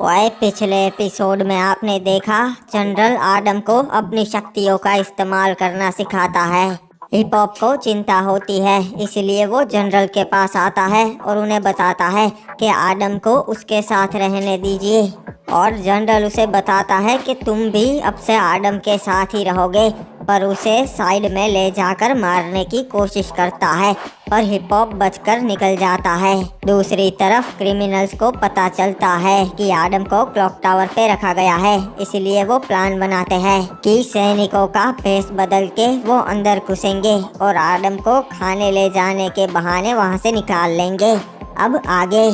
वह पिछले एपिसोड में आपने देखा जनरल आडम को अपनी शक्तियों का इस्तेमाल करना सिखाता है। हिप हॉप को चिंता होती है, इसलिए वो जनरल के पास आता है और उन्हें बताता है कि आडम को उसके साथ रहने दीजिए। और जनरल उसे बताता है कि तुम भी अब से आडम के साथ ही रहोगे, पर उसे साइड में ले जाकर मारने की कोशिश करता है, पर हिप हॉप बचकर निकल जाता है। दूसरी तरफ क्रिमिनल्स को पता चलता है कि आडम को क्लॉक टावर पे रखा गया है, इसलिए वो प्लान बनाते हैं कि सैनिकों का भेष बदल के वो अंदर घुसेंगे और आडम को खाने ले जाने के बहाने वहाँ से निकाल लेंगे। अब आगे।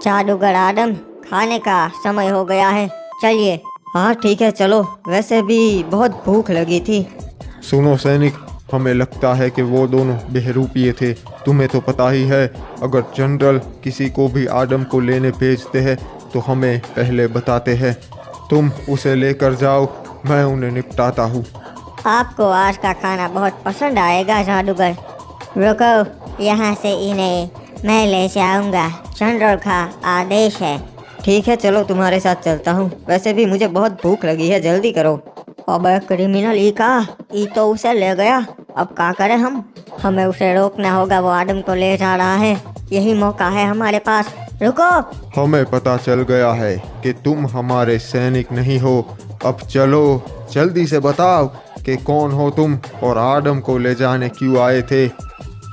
जादूगर आडम, खाने का समय हो गया है, चलिए। हाँ ठीक है, चलो। वैसे भी बहुत भूख लगी थी। सुनो सैनिक, हमें लगता है कि वो दोनों बहरूपिये थे। तुम्हें तो पता ही है, अगर जनरल किसी को भी आडम को लेने भेजते हैं तो हमें पहले बताते हैं। तुम उसे लेकर जाओ, मैं उन्हें निपटाता हूँ। आपको आज का खाना बहुत पसंद आएगा जादूगर। रुको, यहाँ से इन्हें मैं ले जाऊंगा, जनरल का आदेश है। ठीक है, चलो तुम्हारे साथ चलता हूँ। वैसे भी मुझे बहुत भूख लगी है, जल्दी करो। अबे क्रिमिनल, ई तो उसे ले गया, अब क्या करें हम? हमें उसे रोकना होगा, वो आदम को ले जा रहा है, यही मौका है हमारे पास। रुको। हमें पता चल गया है कि तुम हमारे सैनिक नहीं हो। अब चलो, जल्दी से बताओ कि कौन हो तुम और आदम को ले जाने क्यों आए थे।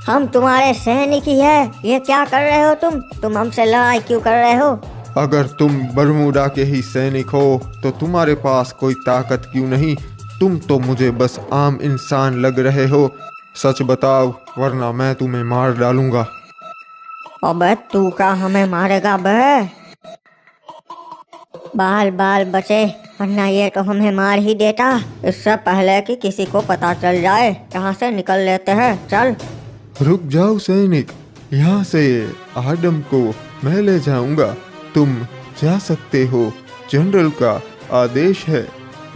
हम तुम्हारे सैनिक ही है। ये क्या कर रहे हो तुम हमसे लड़ाई क्यों कर रहे हो? अगर तुम बरमूडा के ही सैनिक हो तो तुम्हारे पास कोई ताकत क्यों नहीं? तुम तो मुझे बस आम इंसान लग रहे हो। सच बताओ, वरना मैं तुम्हें मार डालूंगा। अबे तू का हमें मारेगा बे? बाल बाल बचे, वरना ये तो हमें मार ही देता। इससे पहले कि किसी को पता चल जाए, यहाँ से निकल लेते हैं, चल। रुक जाओ सैनिक, यहाँ से आदम को मैं ले जाऊंगा, तुम जा सकते हो, जनरल का आदेश है।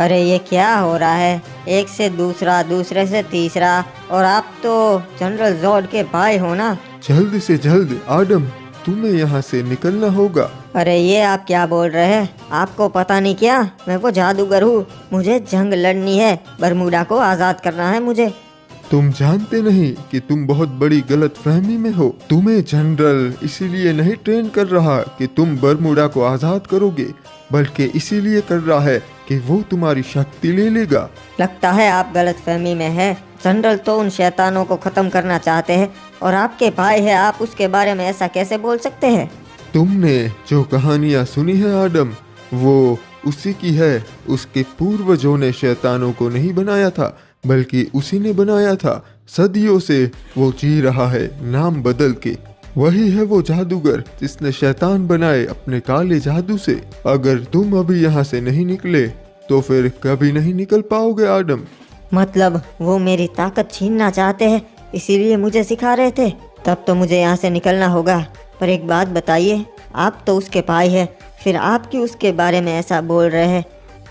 अरे ये क्या हो रहा है? एक से दूसरा, दूसरे से तीसरा, और आप तो जनरल जॉर्ड के भाई हो ना? जल्द से जल्द आदम, तुम्हें यहाँ से निकलना होगा। अरे ये आप क्या बोल रहे हैं? आपको पता नहीं क्या, मैं वो जादूगर हूँ, मुझे जंग लड़नी है, बरमूडा को आज़ाद करना है मुझे। तुम जानते नहीं कि तुम बहुत बड़ी गलतफहमी में हो। तुम्हें जनरल इसीलिए नहीं ट्रेन कर रहा कि तुम बरमूडा को आज़ाद करोगे, बल्कि इसीलिए कर रहा है कि वो तुम्हारी शक्ति ले लेगा। लगता है आप गलतफहमी में हैं। जनरल तो उन शैतानों को ख़त्म करना चाहते हैं और आपके भाई है, आप उसके बारे में ऐसा कैसे बोल सकते हैं? तुमने जो कहानियाँ सुनी है आदम, वो उसी की है। उसके पूर्वजों ने शैतानों को नहीं बनाया था, बल्कि उसी ने बनाया था। सदियों से वो जी रहा है, नाम बदल के। वही है वो जादूगर जिसने शैतान बनाए अपने काले जादू से। अगर तुम अभी यहाँ से नहीं निकले तो फिर कभी नहीं निकल पाओगे आदम। मतलब वो मेरी ताकत छीनना चाहते हैं, इसीलिए मुझे सिखा रहे थे? तब तो मुझे यहाँ से निकलना होगा। पर एक बात बताइए, आप तो उसके भाई हैं, फिर आप क्यों उसके बारे में ऐसा बोल रहे हैं?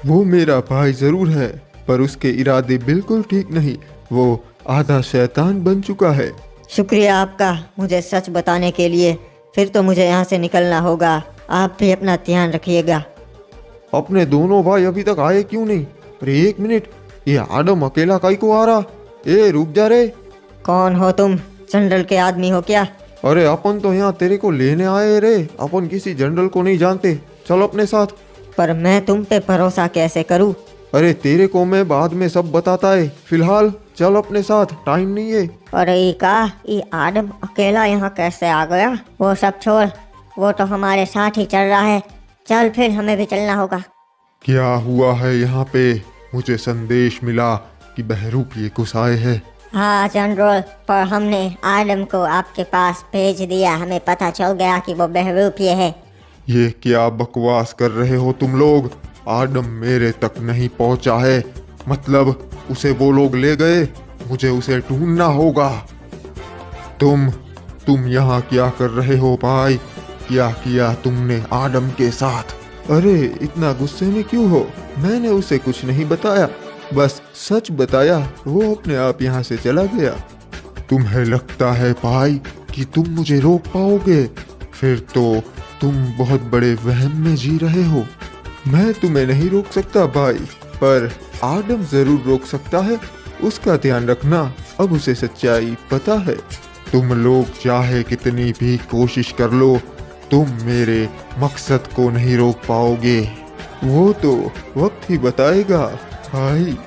वो मेरा भाई जरूर है, पर उसके इरादे बिल्कुल ठीक नहीं। वो आधा शैतान बन चुका है। शुक्रिया आपका मुझे सच बताने के लिए। फिर तो मुझे यहाँ से निकलना होगा। आप भी अपना ध्यान रखिएगा। अपने दोनों भाई अभी तक आए क्यों नहीं? अरे एक मिनट, ये आदम अकेला काई को आ रहा? ए रुक जा रे। कौन हो तुम? जनरल के आदमी हो क्या? अरे अपन तो यहाँ तेरे को लेने आए रे, अपन किसी जनरल को नहीं जानते, चल अपने साथ। पर मैं तुम पे भरोसा कैसे करूँ? अरे तेरे को मैं बाद में सब बताता है, फिलहाल चल अपने साथ, टाइम नहीं है। अरे ये आदम अकेला यहाँ कैसे आ गया? वो सब छोड़, वो तो हमारे साथ ही चल रहा है, चल फिर हमें भी चलना होगा। क्या हुआ है यहाँ पे? मुझे संदेश मिला कि बहरूपिये घुस आए हैं। हाँ जनरल, पर हमने आदम को आपके पास भेज दिया, हमें पता चल गया कि वो बहरूपिये है। ये क्या बकवास कर रहे हो तुम लोग? आदम मेरे तक नहीं पहुंचा है, मतलब उसे वो लोग ले गए, मुझे उसे ढूंढना होगा। तुम यहाँ क्या कर रहे हो भाई? क्या किया तुमने आदम के साथ? अरे इतना गुस्से में क्यों हो? मैंने उसे कुछ नहीं बताया, बस सच बताया, वो अपने आप यहाँ से चला गया। तुम्हें लगता है भाई कि तुम मुझे रोक पाओगे? फिर तो तुम बहुत बड़े वहम में जी रहे हो। मैं तुम्हें नहीं रोक सकता भाई, पर आदम जरूर रोक सकता है। उसका ध्यान रखना, अब उसे सच्चाई पता है। तुम लोग चाहे कितनी भी कोशिश कर लो, तुम मेरे मकसद को नहीं रोक पाओगे। वो तो वक्त ही बताएगा भाई।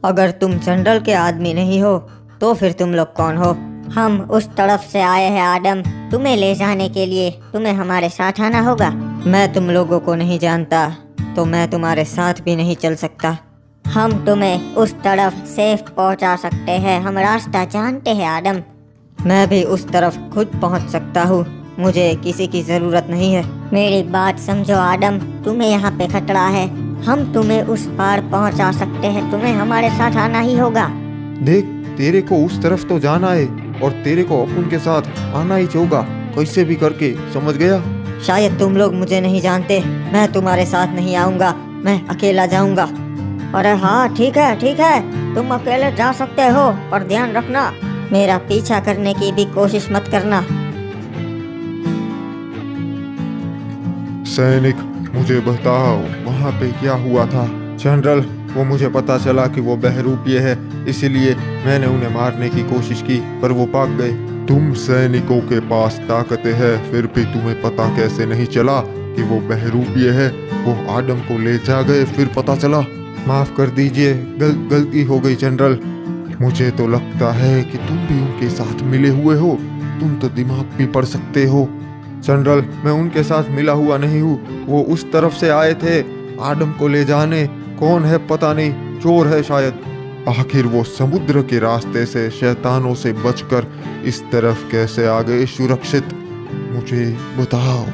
अगर तुम जनरल के आदमी नहीं हो तो फिर तुम लोग कौन हो? हम उस तरफ से आए हैं आदम, तुम्हें ले जाने के लिए। तुम्हें हमारे साथ आना होगा। मैं तुम लोगों को नहीं जानता तो मैं तुम्हारे साथ भी नहीं चल सकता। हम तुम्हें उस तरफ सेफ पहुंचा सकते हैं। हम रास्ता जानते हैं आदम। मैं भी उस तरफ खुद पहुंच सकता हूँ, मुझे किसी की जरूरत नहीं है। मेरी बात समझो आदम, तुम्हें यहाँ पे खतरा है। हम तुम्हें उस पार पहुंचा सकते हैं, तुम्हें हमारे साथ आना ही होगा। देख, तेरे को उस तरफ तो जाना है और तेरे को अपन के साथ आना ही होगा, कैसे भी करके, समझ गया? शायद तुम लोग मुझे नहीं जानते, मैं तुम्हारे साथ नहीं आऊँगा, मैं अकेला जाऊँगा। अरे हाँ ठीक है, तुम अकेले जा सकते हो, पर ध्यान रखना मेरा पीछा करने की भी कोशिश मत करना। सैनिक, मुझे बताओ वहाँ पे क्या हुआ था? जनरल, वो मुझे पता चला कि वो बहरूपिये है, इसीलिए मैंने उन्हें मारने की कोशिश की, पर वो भाग गए। तुम सैनिकों के पास ताकतें है, फिर भी तुम्हें पता कैसे नहीं चला कि वो बहरूपिये है? वो आदम को ले जा गए, फिर पता चला। माफ कर दीजिए, गलती हो गई जनरल। मुझे तो लगता है कि तुम भी उनके साथ मिले हुए हो, तुम तो दिमाग भी पढ़ सकते हो। जनरल, मैं उनके साथ मिला हुआ नहीं हूँ, वो उस तरफ से आए थे आदम को ले जाने। कौन है पता नहीं, चोर है शायद। आखिर वो समुद्र के रास्ते से शैतानों से बचकर इस तरफ कैसे आ गए सुरक्षित? मुझे बताओ।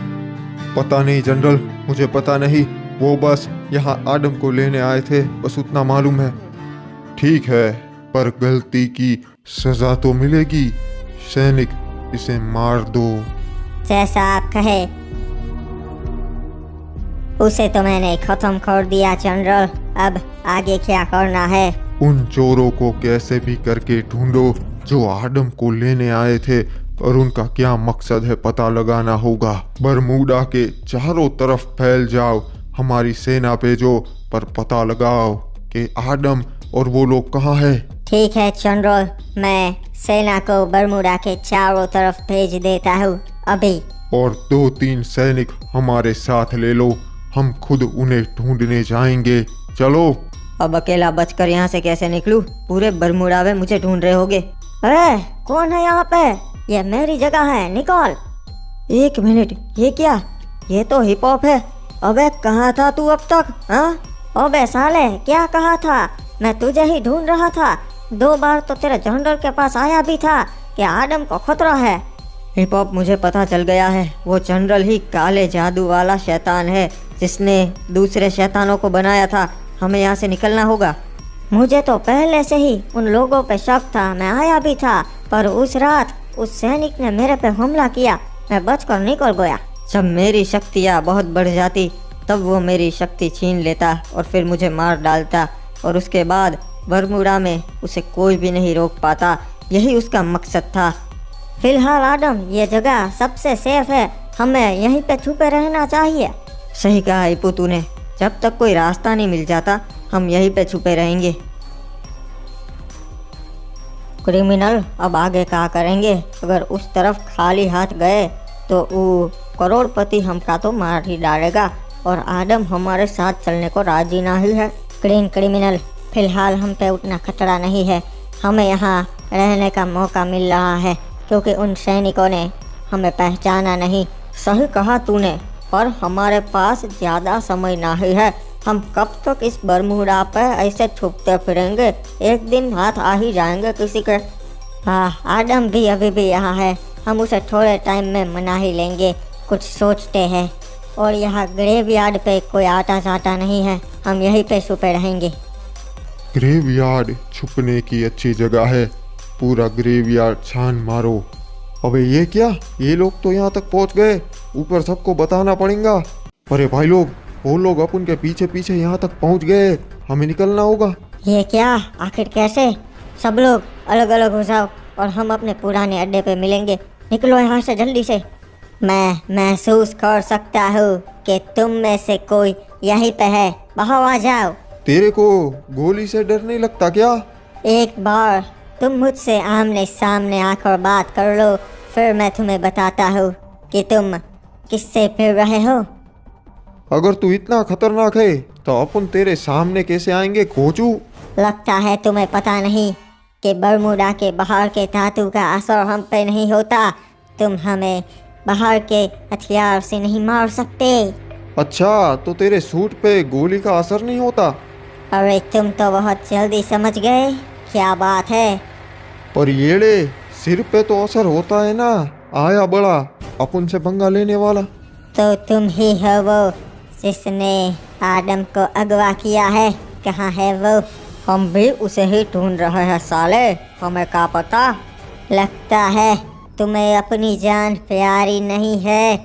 पता नहीं जनरल, मुझे पता नहीं, वो बस यहाँ आदम को लेने आए थे, बस उतना मालूम है। ठीक है, पर गलती की सजा तो मिलेगी। सैनिक, इसे मार दो। जैसा आप कहे। उसे तो मैंने खत्म कर दिया जनरल, अब आगे क्या करना है? उन चोरों को कैसे भी करके ढूंढो जो आदम को लेने आए थे, और उनका क्या मकसद है पता लगाना होगा। बरमूडा के चारों तरफ फैल जाओ, हमारी सेना भेजो, पर पता लगाओ कि आदम और वो लोग कहाँ हैं। ठीक है जनरल, मैं सेना को बरमूडा के चारों तरफ भेज देता हूँ अभी। और 2-3 सैनिक हमारे साथ ले लो, हम खुद उन्हें ढूंढने जाएंगे। चलो। अब अकेला बचकर यहाँ से कैसे निकलूं? पूरे बरमूडा में मुझे ढूंढ रहे होगे। अरे कौन है यहाँ पे? ये मेरी जगह है, निकल। एक मिनट, ये क्या? ये तो हिप हॉप है। अबे कहाँ था तू अब तक? हाँ, अबे साले, क्या कहा था? मैं तुझे ही ढूंढ रहा था। 2 बार तो तेरे जनरल के पास आया भी था कि आदम को खतरा है। हिप हॉप, मुझे पता चल गया है, वो जनरल ही काले जादू वाला शैतान है जिसने दूसरे शैतानों को बनाया था। हमें यहाँ से निकलना होगा। मुझे तो पहले से ही उन लोगों पे शक था, मैं आया भी था, पर उस रात उस सैनिक ने मेरे पे हमला किया, मैं बचकर निकल गया। जब मेरी शक्तियाँ बहुत बढ़ जाती तब वो मेरी शक्ति छीन लेता और फिर मुझे मार डालता, और उसके बाद बरमूडा में उसे कोई भी नहीं रोक पाता। यही उसका मकसद था। फिलहाल आदम, ये जगह सबसे सेफ है, हमें यहीं पे छुपे रहना चाहिए। सही कहा हिप्पू तूने, जब तक कोई रास्ता नहीं मिल जाता हम यहीं पे छुपे रहेंगे। क्रिमिनल, अब आगे क्या करेंगे? अगर उस तरफ खाली हाथ गए तो वो करोड़पति हमका तो मार ही डालेगा, और आदम हमारे साथ चलने को राजी नहीं है। क्रिमिनल, फिलहाल हम पे उतना खतरा नहीं है, हमें यहाँ रहने का मौका मिल रहा है क्योंकि उन सैनिकों ने हमें पहचाना नहीं। सही कहा तूने, पर हमारे पास ज़्यादा समय नहीं है। हम कब तक इस बरमूडा पे ऐसे छुपते फिरेंगे? एक दिन हाथ आ ही जाएंगे किसी के। हाँ, आदम भी अभी भी यहाँ है, हम उसे थोड़े टाइम में मना ही लेंगे। कुछ सोचते हैं, और यहाँ ग्रेवयार्ड पे कोई आता जाता नहीं है, हम यहीं पे छुपे रहेंगे। ग्रेवयार्ड छुपने की अच्छी जगह है, पूरा ग्रेवयार्ड छान मारो। अबे ये क्या, ये लोग तो यहाँ तक पहुँच गए, ऊपर सबको बताना पड़ेगा। अरे भाई लोग, वो लोग अपन के पीछे पीछे यहाँ तक पहुँच गए, हमें निकलना होगा। ये क्या, आखिर कैसे? सब लोग अलग अलग हो जाओ और हम अपने पुराने अड्डे पे मिलेंगे, निकलो यहाँ से जल्दी से। मैं महसूस कर सकता हूँ कि तुम में से कोई यहीं पे है, बाहर आ जाओ। तेरे को गोली से डर नहीं लगता क्या? एक बार तुम मुझसे आमने सामने आकर बात कर लो, फिर मैं तुम्हें बताता हूँ कि तुम किससे फिर रहे हो। अगर तू इतना खतरनाक है तो अपन तेरे सामने कैसे आएंगे खोजू? लगता है तुम्हें पता नहीं कि बरमूडा के बाहर के धातु का असर हम पे नहीं होता। तुम हमें बाहर के हथियार से नहीं मार सकते। अच्छा, तो तेरे सूट पे गोली का असर नहीं होता? अरे तुम तो बहुत जल्दी समझ गए, क्या बात है। पर येड़े, सिर पे तो असर होता है ना। आया बड़ा अपन से पंगा लेने वाला। तो तुम ही हो वो जिसने आदम को अगवा किया है। कहाँ है वो? हम भी उसे ही ढूंढ रहे हैं साले, हमें क्या पता। लगता है तुम्हें अपनी जान प्यारी नहीं है।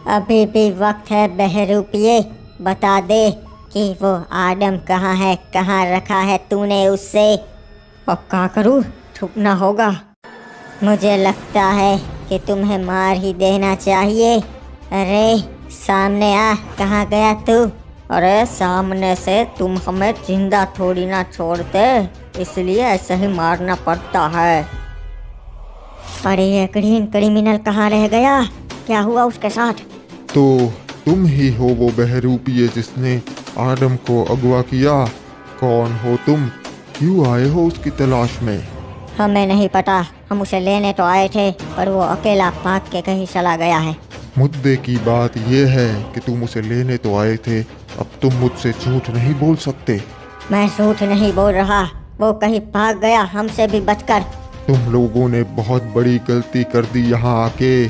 अभी भी वक्त है बहरूपिये, बता दे कि वो आदम कहाँ है, कहाँ रखा है तूने उससे। अब क्या करूँ, छुपना होगा। मुझे लगता है कि तुम्हें मार ही देना चाहिए। अरे सामने आ, कहाँ गया तू? अरे सामने से तुम हमें जिंदा थोड़ी ना छोड़ते, इसलिए ऐसे ही मारना पड़ता है। अरे ये ग्रीन क्रिमिनल कहाँ रह गया? क्या हुआ उसके साथ? तो तुम ही हो वो बहरूपिये जिसने आदम को अगवा किया। कौन हो तुम? क्यों आए हो उसकी तलाश में? हमें नहीं पता, हम उसे लेने तो आए थे पर वो अकेला भाग के कहीं चला गया है। मुद्दे की बात यह है कि तुम उसे लेने तो आए थे, अब तुम मुझसे झूठ नहीं बोल सकते। मैं झूठ नहीं बोल रहा, वो कहीं भाग गया हमसे भी बचकर। तुम लोगों ने बहुत बड़ी गलती कर दी यहाँ आके।